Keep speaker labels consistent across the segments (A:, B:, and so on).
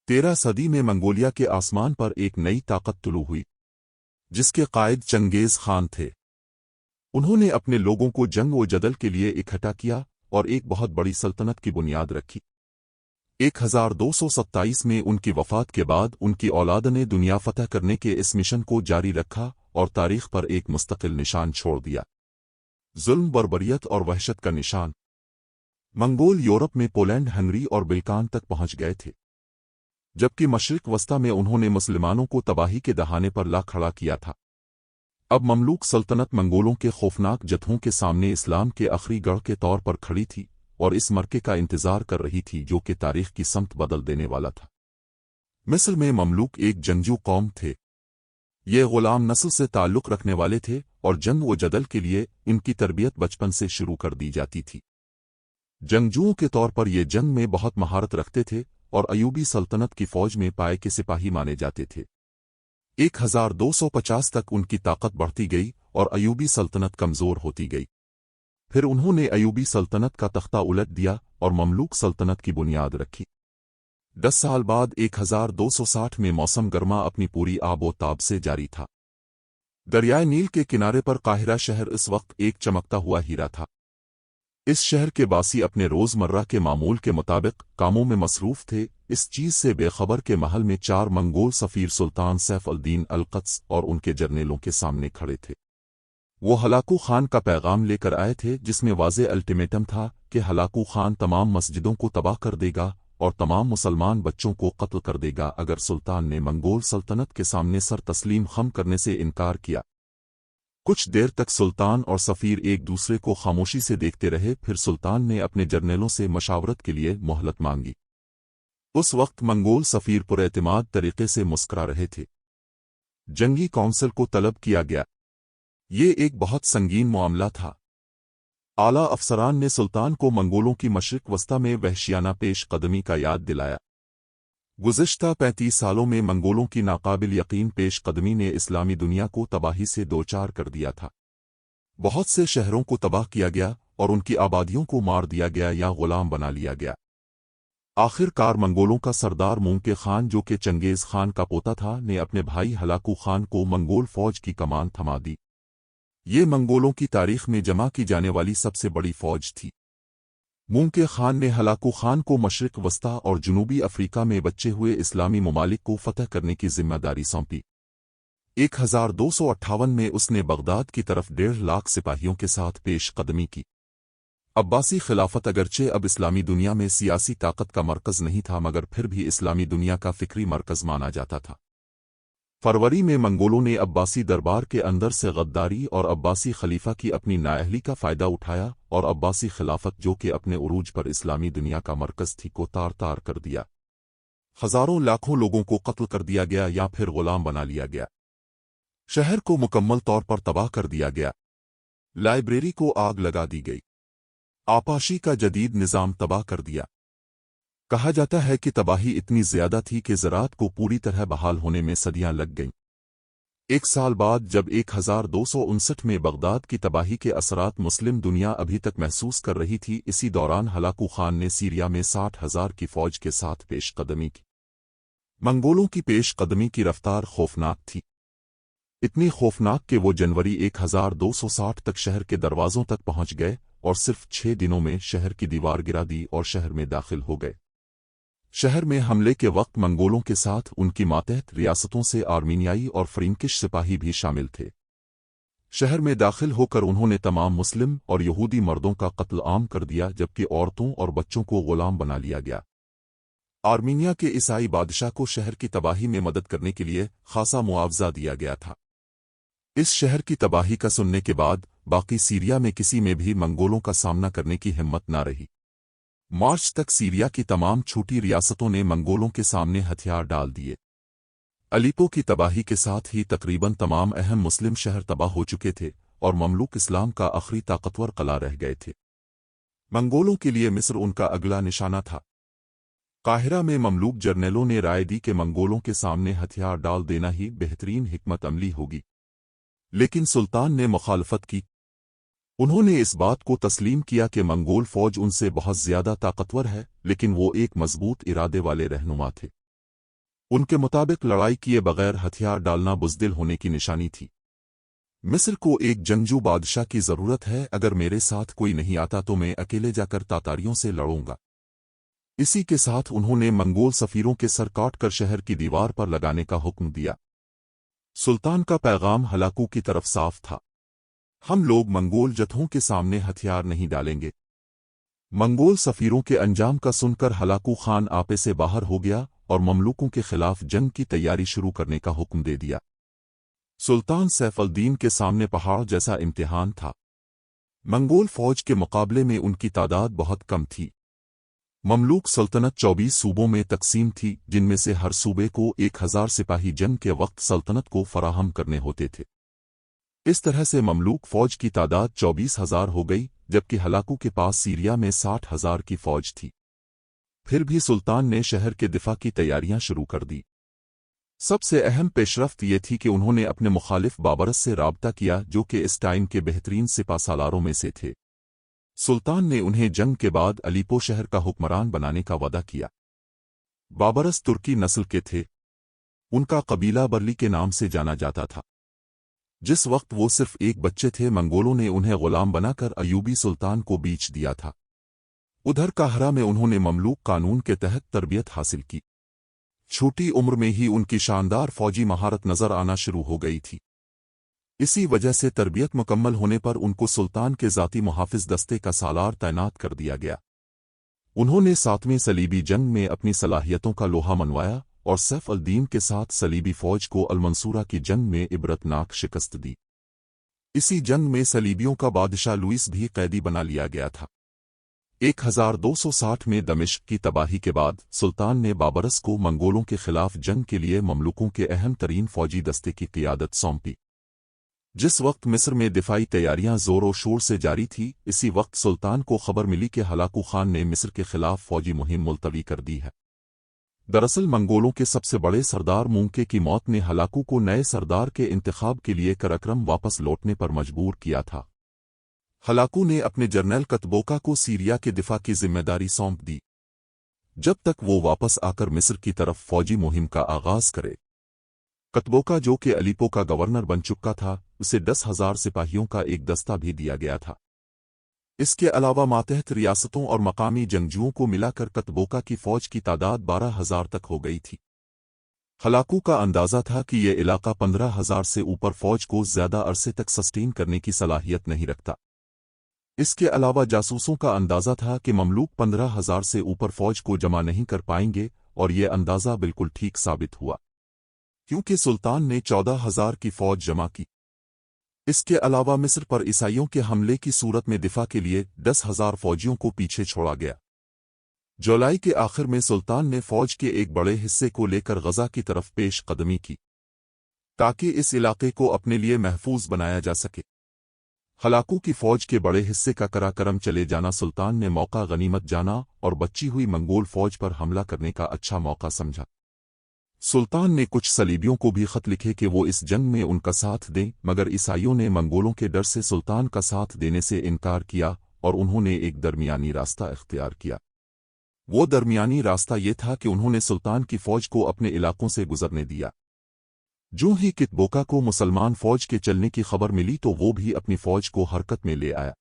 A: 13 صدی میں منگولیا کے آسمان پر ایک نئی طاقت طلوع ہوئی جس کے قائد چنگیز خان تھے۔ انہوں نے اپنے لوگوں کو جنگ و جدل کے لیے اکٹھا کیا اور ایک بہت بڑی سلطنت کی بنیاد رکھی۔ 1227 میں ان کی وفات کے بعد ان کی اولاد نے دنیا فتح کرنے کے اس مشن کو جاری رکھا اور تاریخ پر ایک مستقل نشان چھوڑ دیا۔ ظلم، بربریت اور وحشت کا نشان۔ منگول یورپ میں پولینڈ، ہنگری اور بلکان تک پہنچ گئے تھے، جبکہ مشرق وسطی میں انہوں نے مسلمانوں کو تباہی کے دہانے پر لا کھڑا کیا تھا۔ اب مملوک سلطنت منگولوں کے خوفناک جتھوں کے سامنے اسلام کے آخری گڑھ کے طور پر کھڑی تھی اور اس مرکے کا انتظار کر رہی تھی جو کہ تاریخ کی سمت بدل دینے والا تھا۔ مصر میں مملوک ایک جنگجو قوم تھے۔ یہ غلام نسل سے تعلق رکھنے والے تھے اور جنگ و جدل کے لیے ان کی تربیت بچپن سے شروع کر دی جاتی تھی۔ جنگجوؤں کے طور پر یہ جنگ میں بہت مہارت رکھتے تھے اور ایوبی سلطنت کی فوج میں پائے کے سپاہی مانے جاتے تھے۔ 1250 تک ان کی طاقت بڑھتی گئی اور ایوبی سلطنت کمزور ہوتی گئی۔ پھر انہوں نے ایوبی سلطنت کا تختہ الٹ دیا اور مملوک سلطنت کی بنیاد رکھی۔ 10 سال بعد 1260 میں موسم گرما اپنی پوری آب و تاب سے جاری تھا۔ دریائے نیل کے کنارے پر قاہرہ شہر اس وقت ایک چمکتا ہوا ہیرا تھا۔ اس شہر کے باسی اپنے روزمرہ کے معمول کے مطابق کاموں میں مصروف تھے، اس چیز سے بے خبر کے محل میں 4 منگول سفیر سلطان سیف الدین القدس اور ان کے جرنیلوں کے سامنے کھڑے تھے۔ وہ ہلاکو خان کا پیغام لے کر آئے تھے جس میں واضح الٹیمیٹم تھا کہ ہلاکو خان تمام مسجدوں کو تباہ کر دے گا اور تمام مسلمان بچوں کو قتل کر دے گا اگر سلطان نے منگول سلطنت کے سامنے سر تسلیم خم کرنے سے انکار کیا۔ کچھ دیر تک سلطان اور سفیر ایک دوسرے کو خاموشی سے دیکھتے رہے، پھر سلطان نے اپنے جرنیلوں سے مشاورت کے لیے مہلت مانگی۔ اس وقت منگول سفیر پر اعتماد طریقے سے مسکرا رہے تھے۔ جنگی کونسل کو طلب کیا گیا۔ یہ ایک بہت سنگین معاملہ تھا۔ اعلیٰ افسران نے سلطان کو منگولوں کی مشرق وسطی میں وحشیانہ پیش قدمی کا یاد دلایا۔ گزشتہ 35 سالوں میں منگولوں کی ناقابل یقین پیش قدمی نے اسلامی دنیا کو تباہی سے دوچار کر دیا تھا۔ بہت سے شہروں کو تباہ کیا گیا اور ان کی آبادیوں کو مار دیا گیا یا غلام بنا لیا گیا۔ آخر کار منگولوں کا سردار مونکے خان جو کہ چنگیز خان کا پوتا تھا نے اپنے بھائی ہلاکو خان کو منگول فوج کی کمان تھما دی۔ یہ منگولوں کی تاریخ میں جمع کی جانے والی سب سے بڑی فوج تھی۔ مونکے خان نے ہلاکو خان کو مشرق وسطی اور جنوبی افریقہ میں بچے ہوئے اسلامی ممالک کو فتح کرنے کی ذمہ داری سونپی۔ 1258 میں اس نے بغداد کی طرف 1.5 لاکھ سپاہیوں کے ساتھ پیش قدمی کی۔ عباسی خلافت اگرچہ اب اسلامی دنیا میں سیاسی طاقت کا مرکز نہیں تھا مگر پھر بھی اسلامی دنیا کا فکری مرکز مانا جاتا تھا۔ فروری میں منگولوں نے عباسی دربار کے اندر سے غداری اور عباسی خلیفہ کی اپنی نااہلی کا فائدہ اٹھایا اور عباسی خلافت جو کہ اپنے عروج پر اسلامی دنیا کا مرکز تھی کو تار تار کر دیا۔ ہزاروں لاکھوں لوگوں کو قتل کر دیا گیا یا پھر غلام بنا لیا گیا۔ شہر کو مکمل طور پر تباہ کر دیا گیا۔ لائبریری کو آگ لگا دی گئی۔ آپاشی کا جدید نظام تباہ کر دیا۔ کہا جاتا ہے کہ تباہی اتنی زیادہ تھی کہ زراعت کو پوری طرح بحال ہونے میں صدیاں لگ گئیں۔ 1 سال بعد جب 1259 میں بغداد کی تباہی کے اثرات مسلم دنیا ابھی تک محسوس کر رہی تھی، اسی دوران ہلاکو خان نے سیریا میں 60,000 کی فوج کے ساتھ پیش قدمی کی۔ منگولوں کی پیش قدمی کی رفتار خوفناک تھی، اتنی خوفناک کہ وہ جنوری 1260 تک شہر کے دروازوں تک پہنچ گئے اور صرف 6 دنوں میں شہر کی دیوار گرا دی اور شہر میں داخل ہو گئے۔ شہر میں حملے کے وقت منگولوں کے ساتھ ان کی ماتحت ریاستوں سے آرمینیائی اور فرینکش سپاہی بھی شامل تھے۔ شہر میں داخل ہو کر انہوں نے تمام مسلم اور یہودی مردوں کا قتل عام کر دیا جبکہ عورتوں اور بچوں کو غلام بنا لیا گیا۔ آرمینیا کے عیسائی بادشاہ کو شہر کی تباہی میں مدد کرنے کے لیے خاصا معاوضہ دیا گیا تھا۔ اس شہر کی تباہی کا سننے کے بعد باقی سیریا میں کسی میں بھی منگولوں کا سامنا کرنے کی ہمت نہ رہی۔ مارچ تک سیریا کی تمام چھوٹی ریاستوں نے منگولوں کے سامنے ہتھیار ڈال دیے۔ الیپو کی تباہی کے ساتھ ہی تقریباً تمام اہم مسلم شہر تباہ ہو چکے تھے اور مملوک اسلام کا آخری طاقتور قلعہ رہ گئے تھے۔ منگولوں کے لیے مصر ان کا اگلا نشانہ تھا۔ قاہرہ میں مملوک جرنیلوں نے رائے دی کہ منگولوں کے سامنے ہتھیار ڈال دینا ہی بہترین حکمت عملی ہوگی، لیکن سلطان نے مخالفت کی۔ انہوں نے اس بات کو تسلیم کیا کہ منگول فوج ان سے بہت زیادہ طاقتور ہے، لیکن وہ ایک مضبوط ارادے والے رہنما تھے۔ उनके मुताबिक लड़ाई किए बगैर हथियार डालना बुज़दिल होने की निशानी थी। मिस्र को एक जंगजू बादशाह की ज़रूरत है, अगर मेरे साथ कोई नहीं आता तो मैं अकेले जाकर तातारियों से लड़ूंगा। इसी के साथ उन्होंने मंगोल सफीरों के सर काट कर शहर की दीवार पर लगाने का हुक्म दिया। सुल्तान का पैगाम हलाकू की तरफ साफ था, हम लोग मंगोल जत्थों के सामने हथियार नहीं डालेंगे। मंगोल सफीरों के अंजाम का सुनकर हलाकू खान आपे से बाहर हो गया और ममलूकों के खिलाफ जंग की तैयारी शुरू करने का हुक्म दे दिया। सुल्तान सैफ अल-दीन के सामने पहाड़ जैसा इम्तिहान था। मंगोल फौज के मुकाबले में उनकी तादाद बहुत कम थी। ममलूक सल्तनत 24 सूबों में तकसीम थी, जिनमें से हर सूबे को 1000 सिपाही जंग के वक्त सल्तनत को फराहम करने होते थे। इस तरह से ममलूक फौज की तादाद 24,000 हो गई, जबकि हलाकू के पास सीरिया में 60,000 की फौज थी। फिर भी सुल्तान ने शहर के दिफा की तैयारियां शुरू कर दी। सबसे अहम पेशरफ्त ये थी कि उन्होंने अपने मुखालिफ बाबरस से राबता किया, जो कि इस टाइम के बेहतरीन सिपा सालारों में से थे। सुल्तान ने उन्हें जंग के बाद अलीपो शहर का हुक्मरान बनाने का वादा किया। बाबरस तुर्की नस्ल के थे। उनका कबीला बरली के नाम से जाना जाता था। जिस वक्त वो सिर्फ एक बच्चे थे, मंगोलों ने उन्हें गुलाम बनाकर अयूबी सुल्तान को बेच दिया था। उधर काहरा में उन्होंने ममलूक कानून के तहत तरबियत हासिल की। छोटी उम्र में ही उनकी शानदार फौजी महारत नजर आना शुरू हो गई थी। इसी वजह से तरबियत मुकम्मल होने पर उनको सुल्तान के ज़ाती मुहाफिज दस्ते का सालार तैनात कर दिया गया। उन्होंने 7वें सलीबी जंग में अपनी सलाहियतों का लोहा मनवाया और सैफ अल-दीन के साथ सलीबी फौज को अल-मंसूरा की जंग में इबरतनाक शिकस्त दी। इसी जंग में सलीबियों का बादशाह लुइस भी कैदी बना लिया गया था। 1260 में दमिश्क की तबाही के बाद सुल्तान ने बाबरस को मंगोलों के खिलाफ जंग के लिए ममलूकों के अहम तरीन फौजी दस्ते की क़ियादत सौंपी। जिस वक्त मिस्र में दिफाई तैयारियां ज़ोर शोर से जारी थी, इसी वक्त सुल्तान को खबर मिली कि हलाकू खान ने मिस्र के खिलाफ फौजी मुहिम मुलतवी कर दी है। दरअसल मंगोलों के सबसे बड़े सरदार मूंके की मौत ने हलाकू को नए सरदार के इंतखाब के लिए कराक्रम वापस लौटने पर मजबूर किया था। हलाकू ने अपने जर्नल कतबोका को सीरिया के दिफा की जिम्मेदारी सौंप दी, जब तक वो वापस आकर मिस्र की तरफ फौजी मुहिम का आगाज करे। कतबोका, जो कि अलीपो का गवर्नर बन चुका था, उसे 10,000 सिपाहियों का एक दस्ता भी दिया गया था। इसके अलावा मातहत रियासतों और मकामी जंगजुओं को मिलाकर कतबोका की फौज की तादाद 12,000 तक हो गई थी। हलाकू का अंदाजा था कि यह इलाका 15,000 से ऊपर फौज को ज्यादा अरसे तक सस्टेन करने की सलाहियत नहीं रखता। इसके अलावा जासूसों का अंदाजा था कि ममलूक 15,000 से ऊपर फौज को जमा नहीं कर पाएंगे, और यह अंदाजा बिल्कुल ठीक साबित हुआ, क्योंकि सुल्तान ने 14,000 की फौज जमा की। इसके अलावा मिस्र पर ईसाइयों के हमले की सूरत में दिफा के लिए 10,000 फौजियों को पीछे छोड़ा गया। जुलाई के आखिर में सुल्तान ने फौज के एक बड़े हिस्से को लेकर गजा की तरफ पेश कदमी की, ताकि इस इलाके को अपने लिए महफूज बनाया जा सके। हलाकू की फौज के बड़े हिस्से का कराकरम चले जाना सुल्तान ने मौका गनीमत जाना और बची हुई मंगोल फौज पर हमला करने का अच्छा मौका समझा। सुल्तान ने कुछ सलीबियों को भी खत लिखे कि वो इस जंग में उनका साथ दें, मगर ईसाइयों ने मंगोलों के डर से सुल्तान का साथ देने से इनकार किया और उन्होंने एक दरमियानी रास्ता इख्तियार किया। वो दरमियानी रास्ता ये था कि उन्होंने सुल्तान की फौज को अपने इलाकों से गुजरने दिया। जो ही कितबोका को मुसलमान फौज के चलने की खबर मिली तो वो भी अपनी फौज को हरकत में ले आया।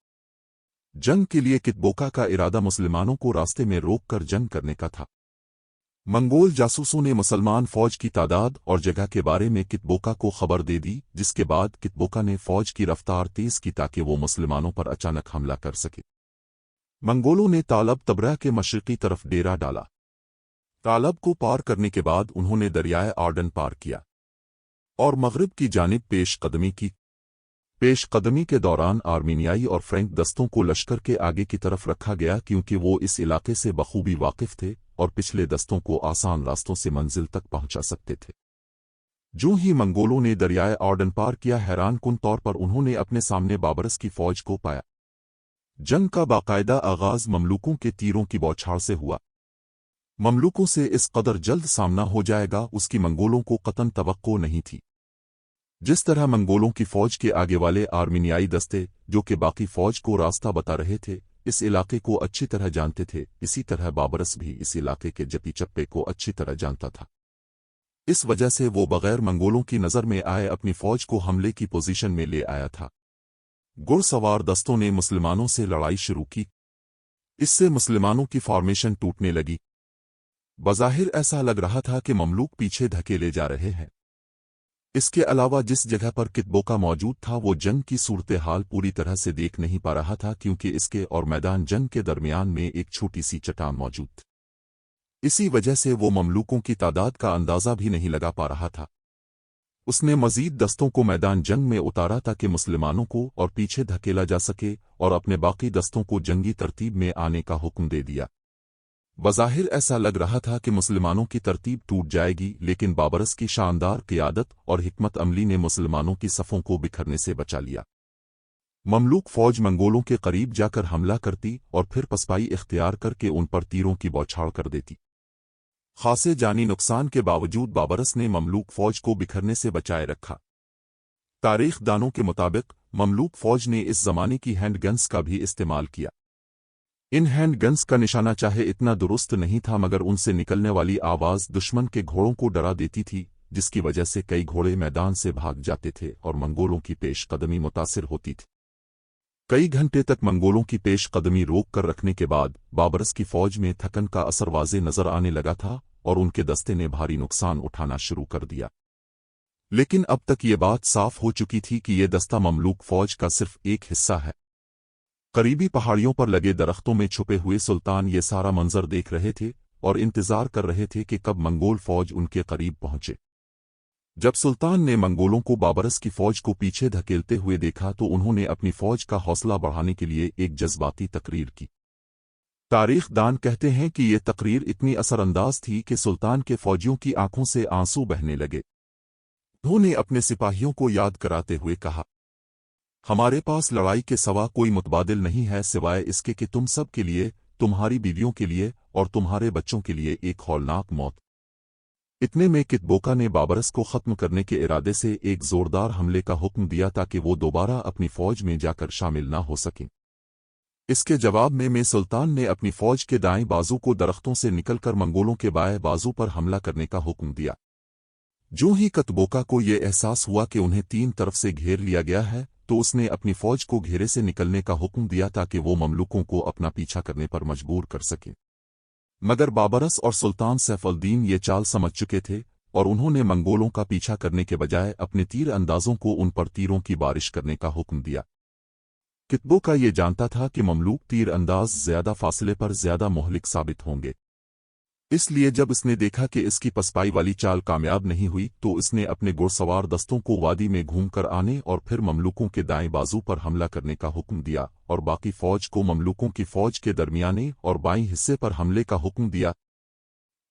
A: जंग के लिए कितबोका का इरादा मुसलमानों को रास्ते में रोककर जंग करने का था। मंगोल जासूसों ने मुसलमान फौज की तादाद और जगह के बारे में कितबोका को खबर दे दी, जिसके बाद कितबोका ने फौज की रफ्तार तेज की ताकि वो मुसलमानों पर अचानक हमला कर सके। मंगोलों ने तालब तबरा के मशरिकी तरफ डेरा डाला। तालब को पार करने के बाद उन्होंने दरियाए आर्डन पार किया और मगरिब की जानिब पेशकदमी की। पेशकदमी के दौरान आर्मीनियाई और फ्रेंक दस्तों को लश्कर के आगे की तरफ रखा गया, क्योंकि वो इस इलाके से बखूबी वाकिफ थे और पिछले दस्तों को आसान रास्तों से मंजिल तक पहुंचा सकते थे। जो ही मंगोलों ने दरियाए आर्डन पार किया, हैरान कुन तौर पर उन्होंने अपने सामने बाबरस की फौज को पाया। जंग का बाकायदा आगाज ममलूकों के तीरों की बौछार से हुआ। ममलूकों से इस कदर जल्द सामना हो जाएगा, उसकी मंगोलों को कतन तवक्को नहीं थी। जिस तरह मंगोलों की फौज के आगे वाले आर्मीनियाई दस्ते, जो कि बाकी फौज को रास्ता बता रहे थे, इस इलाके को अच्छी तरह जानते थे, इसी तरह बाबरस भी इस इलाके के जपी चप्पे को अच्छी तरह जानता था। इस वजह से वो बगैर मंगोलों की नज़र में आए अपनी फौज को हमले की पोजीशन में ले आया था। घुड़सवार दस्तों ने मुसलमानों से लड़ाई शुरू की। इससे मुसलमानों की फॉर्मेशन टूटने लगी। बज़ाहिर ऐसा लग रहा था कि ममलूक पीछे धकेले जा रहे हैं। इसके अलावा जिस जगह पर कितबोका मौजूद था वो जंग की सूरत हाल पूरी तरह से देख नहीं पा रहा था, क्योंकि इसके और मैदान जंग के दरमियान में एक छोटी सी चट्टान मौजूद थी। इसी वजह से वो ममलूकों की तादाद का अंदाज़ा भी नहीं लगा पा रहा था। उसने मजीद दस्तों को मैदान जंग में उतारा ताकि मुसलमानों को और पीछे धकेला जा सके, और अपने बाकी दस्तों को जंगी तरतीब में आने का हुक्म दे दिया। बज़ाहिर ऐसा लग रहा था कि मुसलमानों की तरतीब टूट जाएगी, लेकिन बाबरस की शानदार क़ियादत और हिकमत अमली ने मुसलमानों की सफ़ों को बिखरने से बचा लिया। ममलूक फ़ौज मंगोलों के करीब जाकर हमला करती और फिर पसपाई इख्तियार करके उन पर तीरों की बौछार कर देती। खासे जानी नुकसान के बावजूद बाबरस ने ममलूक फ़ौज को बिखरने से बचाए रखा। तारीख दानों के मुताबिक ममलूक फ़ौज ने इस ज़माने की हैंड गन्स का भी इस्तेमाल किया। इन हैंड गन्स का निशाना चाहे इतना दुरुस्त नहीं था, मगर उनसे निकलने वाली आवाज़ दुश्मन के घोड़ों को डरा देती थी, जिसकी वजह से कई घोड़े मैदान से भाग जाते थे और मंगोलों की पेशकदमी मुतासिर होती थी। कई घंटे तक मंगोलों की पेशकदमी रोक कर रखने के बाद बाबरस की फ़ौज में थकन का असर वाज़े नज़र आने लगा था और उनके दस्ते ने भारी नुकसान उठाना शुरू कर दिया। लेकिन अब तक ये बात साफ हो चुकी थी कि ये दस्ता ममलूक फ़ौज का सिर्फ एक हिस्सा है। करीबी पहाड़ियों पर लगे दरख्तों में छुपे हुए सुल्तान ये सारा मंजर देख रहे थे और इंतजार कर रहे थे कि कब मंगोल फ़ौज उनके करीब पहुंचे। जब सुल्तान ने मंगोलों को बाबरस की फ़ौज को पीछे धकेलते हुए देखा तो उन्होंने अपनी फ़ौज का हौसला बढ़ाने के लिए एक जज्बाती तकरीर की। तारीख दान कहते हैं कि ये तकरीर इतनी असरअंदाज थी कि सुल्तान के फ़ौजियों की आंखों से आंसू बहने लगे। उन्होंने अपने सिपाहियों को याद कराते हुए कहा, हमारे पास लड़ाई के सिवा कोई मुतबादिल नहीं है सिवाय इसके कि तुम सब के लिए, तुम्हारी बीवियों के लिए और तुम्हारे बच्चों के लिए एक हौलनाक मौत। इतने में कितबोका ने बाबरस को ख़त्म करने के इरादे से एक ज़ोरदार हमले का हुक्म दिया ताकि वो दोबारा अपनी फ़ौज में जाकर शामिल ना हो सकें। इसके जवाब में सुल्तान ने अपनी फ़ौज के दाएं बाजू को दरख्तों से निकलकर मंगोलों के बाएं बाजू पर हमला करने का हुक्म दिया। जो ही कितबोका को ये एहसास हुआ कि उन्हें तीन तरफ से घेर लिया गया है तो उसने अपनी फ़ौज को घेरे से निकलने का हुक्म दिया ताकि वो ममलूकों को अपना पीछा करने पर मजबूर कर सके। मगर बाबरस और सुल्तान सैफुद्दीन ये चाल समझ चुके थे और उन्होंने मंगोलों का पीछा करने के बजाय अपने तीर अंदाजों को उन पर तीरों की बारिश करने का हुक्म दिया। कितबोका ये जानता था कि ममलूक तीर अंदाज ज़्यादा फासले पर ज़्यादा मोहलिक साबित होंगे, इसलिए जब इसने देखा कि इसकी पसपाई वाली चाल कामयाब नहीं हुई तो इसने अपने घुड़सवार दस्तों को वादी में घूमकर आने और फिर ममलूकों के दाएं बाजू पर हमला करने का हुक्म दिया और बाकी फ़ौज को ममलूकों की फ़ौज के दरमियाने और बाईं हिस्से पर हमले का हुक्म दिया।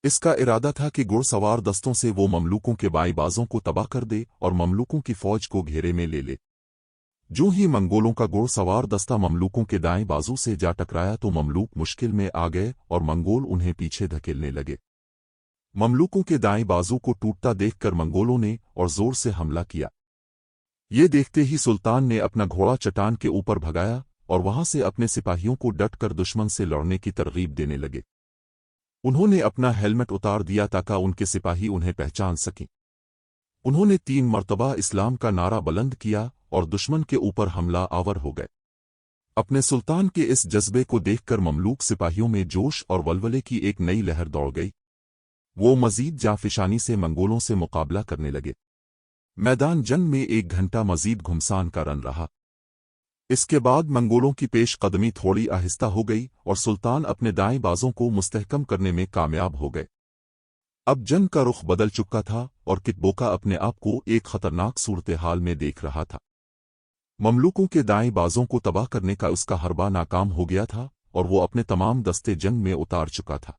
A: इसका इरादा था कि घुड़सवार दस्तों से वो ममलूकों के बाईं बाजों को तबाह कर दे और ममलूकों की फ़ौज को घेरे में ले ले। जो ही मंगोलों का घुड़सवार दस्ता ममलूकों के दाएं बाजू से जा टकराया तो ममलूक मुश्किल में आ गए और मंगोल उन्हें पीछे धकेलने लगे। ममलूकों के दाएं बाजू को टूटता देखकर मंगोलों ने और जोर से हमला किया। ये देखते ही सुल्तान ने अपना घोड़ा चट्टान के ऊपर भगाया और वहां से अपने सिपाहियों को डटकर दुश्मन से लड़ने की तरगीब देने लगे। उन्होंने अपना हेलमेट उतार दिया ताकि उनके सिपाही उन्हें पहचान सकें। उन्होंने 3 मरतबा इस्लाम का नारा बुलंद किया और दुश्मन के ऊपर हमला आवर हो गए। अपने सुल्तान के इस जज्बे को देखकर ममलूक सिपाहियों में जोश और वलवले की एक नई लहर दौड़ गई। वो मजीद जाफिशानी से मंगोलों से मुकाबला करने लगे। मैदान जंग में 1 घंटा मजीद घुमसान का रन रहा। इसके बाद मंगोलों की पेशकदमी थोड़ी आहिस्ता हो गई और सुल्तान अपने दाएं बाजों को मुस्तहकम करने में कामयाब हो गए। अब जंग का रुख बदल चुका था और कितबोका अपने आप को एक खतरनाक सूरत हाल में देख रहा था। ममलूकों के दाएं बाजों को तबाह करने का उसका हरबा नाकाम हो गया था और वो अपने तमाम दस्ते जंग में उतार चुका था।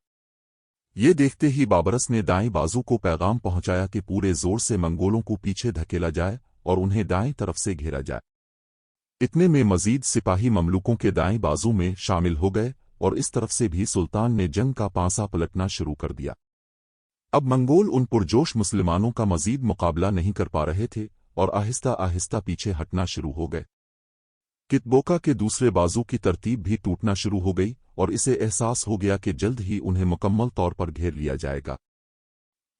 A: ये देखते ही बाबरस ने दाएं बाजू को पैगाम पहुंचाया कि पूरे जोर से मंगोलों को पीछे धकेला जाए और उन्हें दाएं तरफ से घेरा जाए। इतने में मजीद सिपाही ममलूकों के दाएं बाजू में शामिल हो गए और इस तरफ से भी सुल्तान ने जंग का पांसा पलटना शुरू कर दिया। अब मंगोल उन पुरजोश मुसलमानों का मजीद मुकाबला नहीं कर पा रहे थे और आहिस्ता आहिस्ता पीछे हटना शुरू हो गए। कितबोका के दूसरे बाजू की तरतीब भी टूटना शुरू हो गई और इसे एहसास हो गया कि जल्द ही उन्हें मुकम्मल तौर पर घेर लिया जाएगा।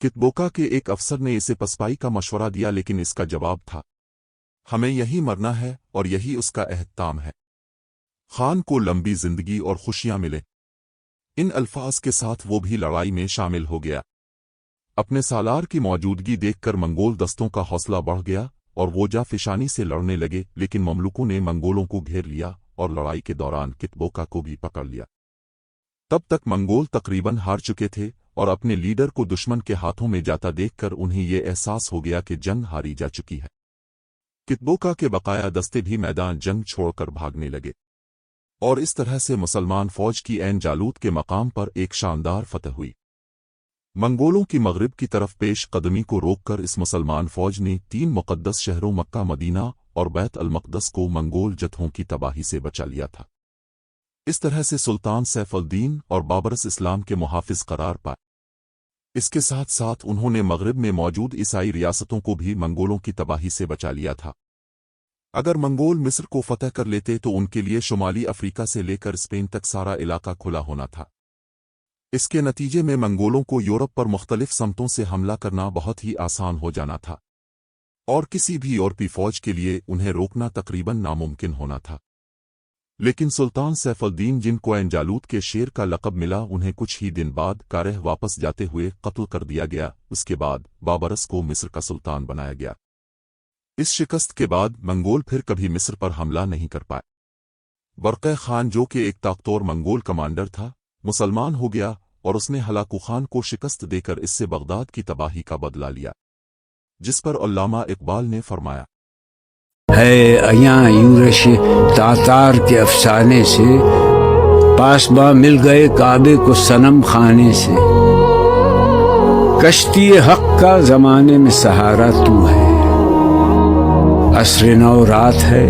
A: कितबोका के एक अफसर ने इसे पसपाई का मशवरा दिया, लेकिन इसका जवाब था, हमें यही मरना है और यही उसका एहताम है। खान को लंबी जिंदगी और खुशियां मिले। इन अल्फाज के साथ वो भी लड़ाई में शामिल हो गया। अपने सालार की मौजूदगी देखकर मंगोल दस्तों का हौसला बढ़ गया और वो जाफिशानी से लड़ने लगे, लेकिन ममलुकों ने मंगोलों को घेर लिया और लड़ाई के दौरान कितबोका को भी पकड़ लिया। तब तक मंगोल तकरीबन हार चुके थे और अपने लीडर को दुश्मन के हाथों में जाता देखकर उन्हें ये एहसास हो गया कि जंग हारी जा चुकी है। कितबोका के बकाया दस्ते भी मैदान जंग छोड़कर भागने लगे और इस तरह से मुसलमान फौज की ऐन जालूत के मकाम पर एक शानदार फतह हुई। मंगोलों की मगरिब की तरफ पेश कदमी को रोककर इस मुसलमान फौज ने 3 मुक़द्दस शहरों मक्का, मदीना और बैत अल मक़दस को मंगोल जत्थों की तबाही से बचा लिया था। इस तरह से सुल्तान सैफुद्दीन और बाबरस इस्लाम के मुहाफिज करार पाए। इसके साथ साथ उन्होंने मगरिब में मौजूद ईसाई रियासतों को भी मंगोलों की तबाही से बचा लिया था। अगर मंगोल मिस्र को फतह कर लेते तो उनके लिए शुमाली अफ्रीका से लेकर स्पेन तक सारा इलाका खुला होना था। इसके नतीजे में मंगोलों को यूरोप पर मुख्तलिफ समतों से हमला करना बहुत ही आसान हो जाना था और किसी भी यूरोपी फौज के लिए उन्हें रोकना तकरीबन नामुमकिन होना था। लेकिन सुल्तान सैफुद्दीन, जिनको ऐन जालूत के शेर का लक़ब मिला, उन्हें कुछ ही दिन बाद कारेह वापस जाते हुए कत्ल कर दिया गया। उसके बाद बाबरस को मिस्र का सुल्तान बनाया गया। इस शिकस्त के बाद मंगोल फिर कभी मिस्र पर हमला नहीं कर पाए। बरक़े खान, जो कि एक ताकतवर मंगोल कमांडर था, मुसलमान हो गया और उसने हलाकू खान को शिकस्त देकर इससे बगदाद की तबाही का बदला लिया, जिस पर अल्लामा इकबाल ने फरमाया,
B: है अयां यूरश तातार के अफसाने से, पासबा मिल गए काबे को सनम खाने से, कश्ती हक का जमाने में सहारा तू है, असर नौ रात है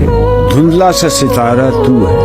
B: धुंधला सा सितारा तू है,